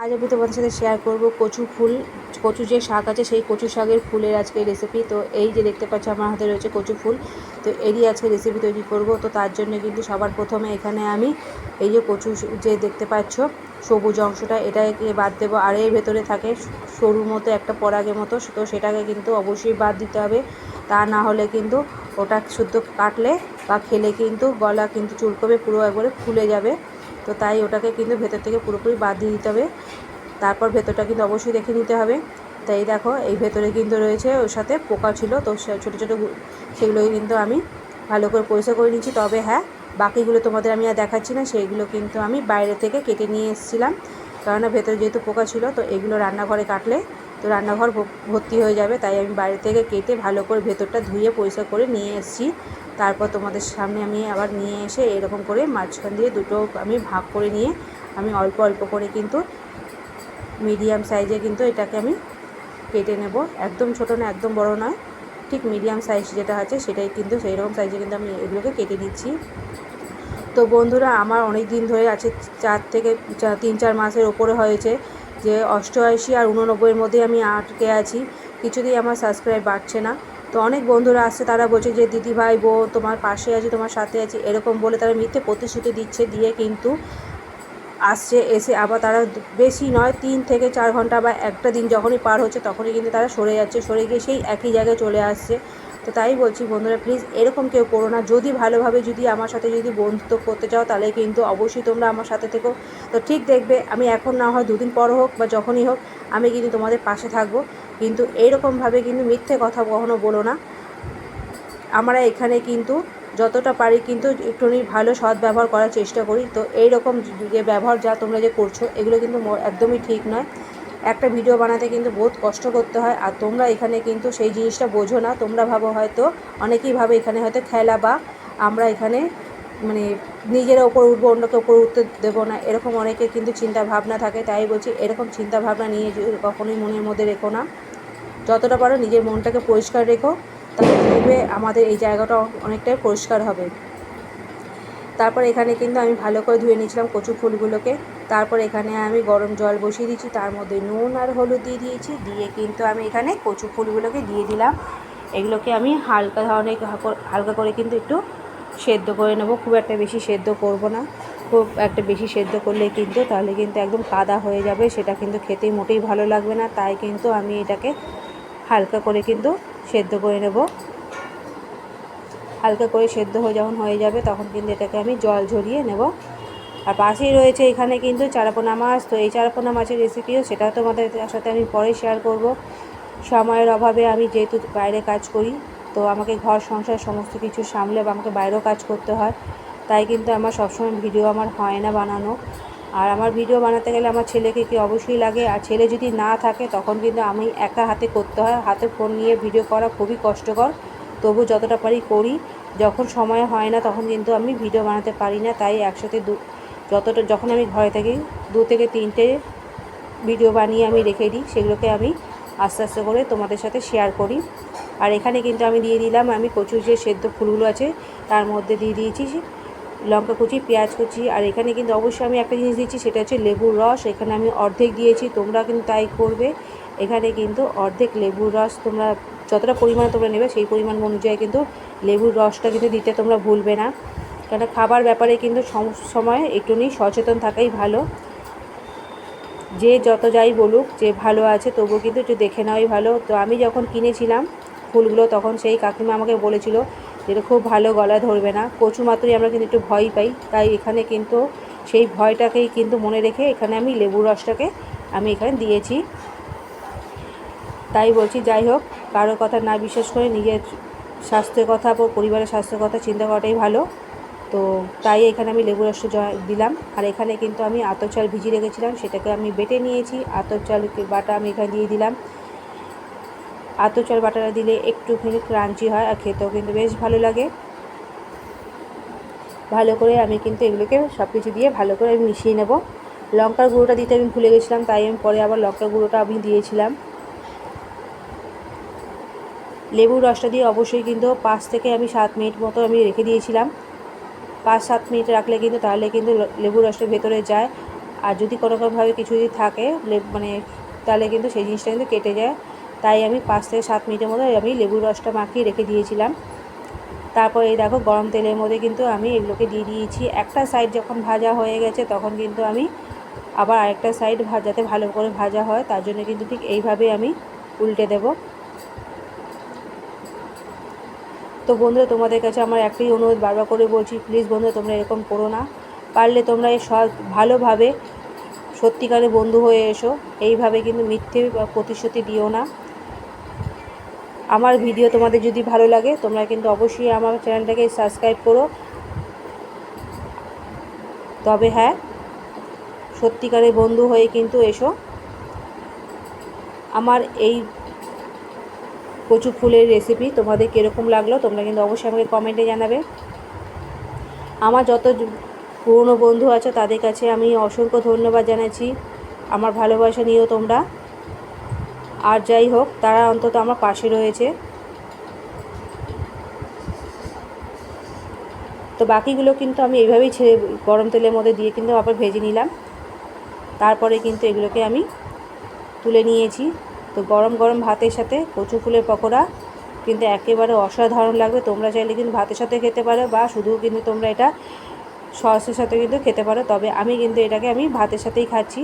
আজ আমি তোমাদের সাথে শেয়ার করব কচু ফুল, কচু যে শাক আছে সেই কচু শাকের ফুলের আজকে রেসিপি। তো এই যে দেখতে পাচ্ছ আমার হাতে রয়েছে কচু ফুল, তো এরই আজকে রেসিপি তৈরি করব। তো তার জন্য কিন্তু সবার প্রথমে এখানে আমি এই যে কচু যে দেখতে পাচ্ছ সবুজ অংশটা এটাকে বাদ দেবো, আর এর ভেতরে থাকে সরুর মতো একটা পরাগের মতো, তো সেটাকে কিন্তু অবশ্যই বাদ দিতে হবে। তা না হলে কিন্তু ওটা শুদ্ধ কাটলে বা খেলে কিন্তু গলা কিন্তু চুলকবে, পুরো একবারে ফুলে যাবে। তো তাই ওটাকে কিন্তু ভেতর থেকে পুরোপুরি বাদ দিয়ে দিতে হবে। তারপর ভেতরটা কিন্তু অবশ্যই দেখে নিতে হবে। তাই দেখো এই ভেতরে কিন্তু রয়েছে, ওর সাথে পোকা ছিল, তো ছোটো ছোটো সেগুলোকে কিন্তু আমি ভালো করে পরিষ্কার করে নিচ্ছি। তবে হ্যাঁ, বাকিগুলো তোমাদের আমি আর দেখাচ্ছি না, সেইগুলো কিন্তু আমি বাইরে থেকে কেটে নিয়ে এসেছিলাম, কেননা ভেতরে যেহেতু পোকা ছিল। তো এগুলো রান্নাঘরে কাটলে তো রান্নাঘর ভর্তি হয়ে যাবে, তাই আমি বাইরে থেকে কেটে ভালো করে ভেতরটা ধুয়ে পরিষ্কার করে নিয়ে এসেছি। তারপর তোমাদের সামনে আমি আবার নিয়ে এসে এরকম করে মাঝখান দিয়ে দুটো আমি ভাগ করে নিয়ে আমি অল্প অল্প করে কিন্তু মিডিয়াম সাইজে কিন্তু এটাকে আমি কেটে নেব। একদম ছোটো না, একদম বড় নয়, ঠিক মিডিয়াম সাইজ যেটা আছে সেটাই কিন্তু সেই রকম সাইজে কিন্তু আমি এগুলোকে কেটে দিচ্ছি। তো বন্ধুরা, আমার অনেক দিন ধরে আছে, 3-4 মাসের ওপরে হয়েছে যে 88 আর 89-এর মধ্যে আমি আটকে আছি। কিছুতেই আমার সাবস্ক্রাইব বাড়ছে না। তো অনেক বন্ধুরা আসছে, তারা বলছে যে দিদি ভাই বোন তোমার পাশে আছি, তোমার সাথে আছি, এরকম বলে তারা মিথ্যে প্রতিশ্রুতি দিচ্ছে, দিয়ে কিন্তু আসছে, এসে আবার তারা বেশি নয় 3 থেকে 4 ঘন্টা বা একটা দিন যখনই পার হচ্ছে তখনই কিন্তু তারা সরে যাচ্ছে, সরে গিয়ে সেই একই জায়গায় চলে আসছে। তো তাই বলছি বন্ধুরা, প্লিজ এরকম কেউ করো না। যদি ভালোভাবে যদি আমার সাথে যদি বন্ধুত্ব করতে চাও তাহলে কিন্তু অবশ্যই তোমরা আমার সাথে থেকো। তো ঠিক দেখবে আমি এখন না হয় 2 দিন পর হোক বা যখনই হোক আমি কিন্তু তোমাদের পাশে থাকবো, কিন্তু এইরকমভাবে কিন্তু মিথ্যে কথা কখনো বলো না। আমরা এখানে কিন্তু যতটা পারি কিন্তু একটুখানি ভালো সৎ ব্যবহার করার চেষ্টা করি। তো এই রকম যে ব্যবহার যা তোমরা যে করছো এগুলো কিন্তু একদমই ঠিক নয়। একটা ভিডিও বানাতে কিন্তু বহুত কষ্ট করতে হয়, আর তোমরা এখানে কিন্তু সেই জিনিসটা বোঝো না। তোমরা ভাবো হয়তো, অনেকেই ভাবে এখানে হয়তো খেলা, বা আমরা এখানে মানে নিজেরা ওপর উঠবো, অন্যকে ওপর উঠতে দেবো না, এরকম অনেকের কিন্তু চিন্তা ভাবনা থাকে। তাই বলছি এরকম চিন্তা ভাবনা নিয়ে কখনোই মনের মধ্যে রেখো না। যতটা পারো নিজের মনটাকে পরিষ্কার রেখো, তাহলে দেখবে আমাদের এই জায়গাটা অনেকটাই পরিষ্কার হবে। তারপর এখানে কিন্তু আমি ভালো করে ধুয়ে নিয়েছিলাম কচু ফুলগুলোকে। তারপর এখানে আমি গরম জল বসিয়ে দিয়েছি, তার মধ্যে নুন আর হলুদ দিয়ে দিয়েছি, দিয়ে কিন্তু আমি এখানে কচু ফুলগুলোকে দিয়ে দিলাম। এগুলোকে আমি হালকা করে কিন্তু একটু সেদ্ধ করে নেব, খুব একটা বেশি সেদ্ধ করব না। খুব একটা বেশি সেদ্ধ করলে কিন্তু তাহলে কিন্তু একদম কাদা হয়ে যাবে, সেটা কিন্তু খেতেই মোটেই ভালো লাগবে না। তাই কিন্তু আমি এটাকে হালকা করে কিন্তু সেদ্ধ করে নেব। হালকা করে সেদ্ধ যখন হয়ে যাবে তখন কিন্তু এটাকে আমি জল ঝরিয়ে নেব। আর পাশেই রয়েছে এখানে কিন্তু চারাপোনা মাছ। তো এই চারাপোনা মাছের রেসিপিও সেটাও তোমাদের সাথে আমি পরে শেয়ার করব। সময়ের অভাবে আমি যেহেতু বাইরে কাজ করি, তো আমাকে ঘর সংসার সমস্ত কিছু সামলে বা আমাকে বাইরেও কাজ করতে হয়, তাই কিন্তু আমার সবসময় ভিডিও আমার হয় না বানানো। আর আমার ভিডিও বানাতে গেলে আমার ছেলেকে কি অবশ্যই লাগে, আর ছেলে যদি না থাকে তখন কিন্তু আমি একা হাতে করতে হয়। হাতে ফোন নিয়ে ভিডিও করা খুবই কষ্টকর, তবু যতটা পারি করি। যখন সময় হয় না তখন কিন্তু আমি ভিডিও বানাতে পারি না, তাই একসাথে যখন আমি ঘরে থাকি 2 থেকে 3টে ভিডিও বানিয়ে আমি রেখে দিই, সেগুলোকে আমি আস্তে আস্তে করে তোমাদের সাথে শেয়ার করি। আর এখানে কিন্তু আমি দিয়ে দিলাম, আমি কচুর যে সেদ্ধ ফুলগুলো আছে তার মধ্যে দিয়ে দিয়েছি লঙ্কা কুচি, পেঁয়াজ কুচি। আর এখানে কিন্তু অবশ্যই আমি একটা জিনিস দিচ্ছি, সেটা হচ্ছে লেবুর রস। এখানে আমি অর্ধেক দিয়েছি, তোমরা কিন্তু তাই করবে। এখানে কিন্তু অর্ধেক লেবুর রস, তোমরা যতটা পরিমাণ তোমরা নেবে সেই পরিমাণ অনুযায়ী কিন্তু লেবুর রসটা কিন্তু দিতে তোমরা ভুলবে না, কেন খাবার ব্যাপারে কিন্তু সময় একটুখানি সচেতন থাকাই ভালো। যে যত যাই বলুক যে ভালো আছে, তবুও কিন্তু একটু দেখে নেওয়াই ভালো। তো আমি যখন কিনেছিলাম ফুলগুলো তখন সেই কাকিমা আমাকে বলেছিল যেটা খুব ভালো, গলা ধরবে না। কচু মাত্রই আমরা কিন্তু একটু ভয় পাই, তাই এখানে কিন্তু সেই ভয়টাকেই কিন্তু মনে রেখে এখানে আমি লেবুর রসটাকে আমি এখানে দিয়েছি। তাই বলছি, যাই হোক, কারো কথা না বিশ্বাস করে নিজের স্বাস্থ্যের কথা বা পরিবারের স্বাস্থ্যের কথা চিন্তা করাটাই ভালো। তো তাই এখানে আমি লেবু রসটা দিলাম। আর এখানে কিন্তু আমি আতপ চাল ভিজিয়ে রেখেছিলাম, সেটাকে আমি বেটে নিয়েছি। আতপ চালকে বাটা আমি এখানে দিয়ে দিলাম। আতপ চাল বাটাটা দিলে একটুখানি ক্রাঞ্চি হয় আর খেতেও কিন্তু বেশ ভালো লাগে। ভালো করে আমি কিন্তু এগুলোকে সব কিছু দিয়ে ভালো করে আমি মিশিয়ে নেব। লঙ্কার গুঁড়োটা দিতে আমি ভুলে গেছিলাম, তাই আমি পরে আবার লঙ্কার গুঁড়োটা আমি দিয়েছিলাম। লেবুর রসটা দিয়ে অবশ্যই কিন্তু 5 থেকে 7 মিনিট মতো আমি রেখে দিয়েছিলাম। 5-7 মিনিট রাখলে কিন্তু তাহলে কিন্তু লেবুর রসটা ভেতরে যায়, আর যদি কোনোভাবে কিছু যদি থাকে মানে তাহলে কিন্তু সেই জিনিসটা কিন্তু কেটে যায়। তাই আমি 5 থেকে 7 মিনিটের মতো আমি লেবুর রসটা মাখিয়ে রেখে দিয়েছিলাম। তারপর এই দেখো গরম তেলের মধ্যে কিন্তু আমি এগুলোকে দিয়ে দিয়েছি। একটা সাইড যখন ভাজা হয়ে গেছে তখন কিন্তু আমি আবার আরেকটা সাইড যাতে ভালো করে ভাজা হয় তার জন্য কিন্তু ঠিক এইভাবে আমি উল্টে দেব। তো বন্ধুরা, তোমাদের কাছে আমার একটাই অনুরোধ, বারবার করে বলছি, প্লিজ বন্ধুরা তোমরা এরকম করো না। পারলে তোমরা সব ভালোভাবে সত্যিকারের বন্ধু হয়ে এসো, এইভাবে কিন্তু মিথ্যে প্রতিশ্রুতি দিও না। আমার ভিডিও তোমাদের যদি ভালো লাগে তোমরা কিন্তু অবশ্যই আমার চ্যানেলটাকে সাবস্ক্রাইব করো। তবে হ্যাঁ, সত্যিকারের বন্ধু হয়ে কিন্তু এসো। আমার এই কচু ফুলের রেসিপি তোমাদের কীরকম লাগলো তোমরা কিন্তু অবশ্যই আমাকে কমেন্টে জানাবে। আমার যত পুরনো বন্ধু আছে তাদের কাছে আমি অসংখ্য ধন্যবাদ জানাচ্ছি, আমার ভালোবাসা নিও তোমরা। আর যাই হোক, তারা অন্তত আমার পাশে রয়েছে। তো বাকিগুলো কিন্তু আমি এইভাবেই ছেড়ে গরম তেলের মধ্যে দিয়ে কিন্তু আবার ভেজে নিলাম। তারপরে কিন্তু এগুলোকে আমি তুলে নিয়েছি। তো গরম গরম ভাতের সাথে কচু ফুলের পকোড়া কিন্তু একেবারে অসাধারণ লাগবে। তোমরা চাইলে কিন্তু ভাতের সাথে খেতে পারো বা শুধু কিন্তু তোমরা এটা সসের সাথে কিন্তু খেতে পারো। তবে আমি কিন্তু এটাকে ভাতের সাথেই খাচ্ছি।